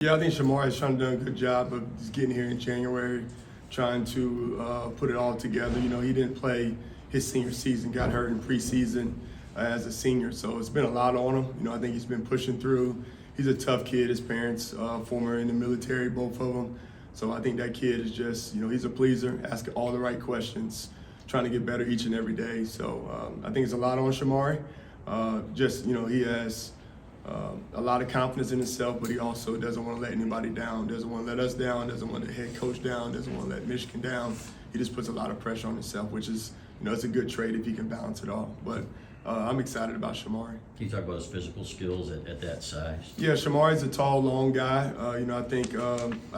Yeah, I think Shamari's trying to do a good job of just getting here in January, trying to put it all together. You know, he didn't play his senior season, got hurt in preseason as a senior, so it's been a lot on him. You know, I think he's been pushing through. He's a tough kid. His parents, former in the military, both of them. So I think that kid is just, you know, he's a pleaser, asking all the right questions, trying to get better each and every day. So I think it's a lot on Shamari. Just, you know, he has a lot of confidence in himself, but he also doesn't want to let anybody down, doesn't want to let us down, doesn't want the head coach down, doesn't want to let Michigan down. He just puts a lot of pressure on himself, which is, you know, it's a good trait if he can balance it all. But I'm excited about Shamari. Can you talk about his physical skills at that size? Yeah, Shamari's a tall, long guy. You know, I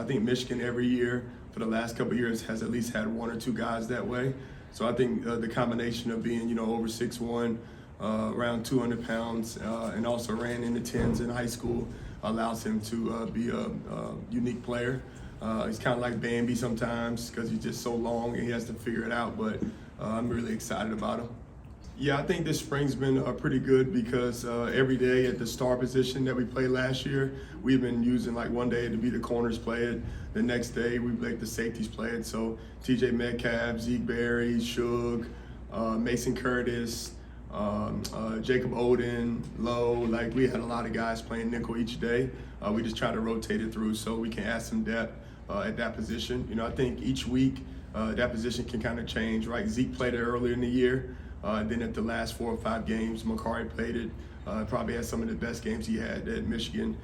think Michigan every year for the last couple of years has at least had one or two guys that way. So I think the combination of being, you know, over 6'1", around 200 pounds, and also ran in the 10s in high school allows him to be a unique player. He's kind of like Bambi sometimes because he's just so long and he has to figure it out, but I'm really excited about him. Yeah, I think this spring's been pretty good because every day at the star position that we played last year, we've been using like one day to be the corners play it, the next day we let the safeties play it. So TJ Metcalf, Zeke Berry, Shug, Mason Curtis, Jacob Oden, Lowe, like we had a lot of guys playing nickel each day. We just try to rotate it through so we can add some depth at that position. You know, I think each week that position can kind of change, right? Zeke played it earlier in the year. Then at the last 4 or 5 games, Makari played it. Probably had some of the best games he had at Michigan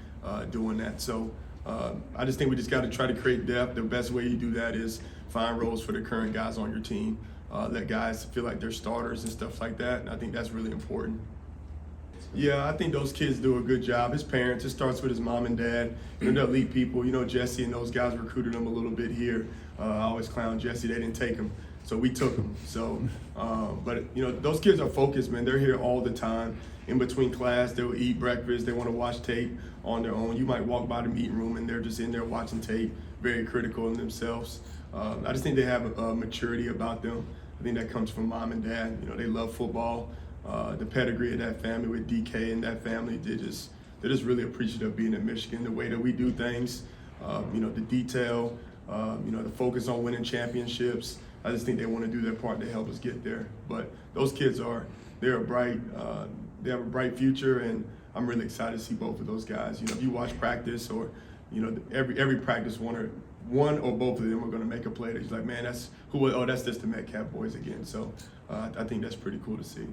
doing that. So I just think we just got to try to create depth. The best way you do that is find roles for the current guys on your team. Let guys feel like they're starters and stuff like that. And I think that's really important. Yeah, I think those kids do a good job. His parents, it starts with his mom and dad. You know, they're elite people. You know, Jesse and those guys recruited him a little bit here. I always clown Jesse, they didn't take him. So we took him. So, but you know, those kids are focused, man. They're here all the time. In between class, they'll eat breakfast. They want to watch tape on their own. You might walk by the meeting room and they're just in there watching tape, very critical in themselves. I just think they have a maturity about them. I think that comes from mom and dad. You know, they love football. The pedigree of that family with DK and that family, they're just really appreciative of being in Michigan. The way that we do things, you know, the detail, you know, the focus on winning championships. I just think they want to do their part to help us get there. But those kids they have a bright future, and I'm really excited to see both of those guys. You know, if you watch practice or, you know, every practice, one or both of them are going to make a play that you're like, man, that's just the Metcalf boys again. So I think that's pretty cool to see.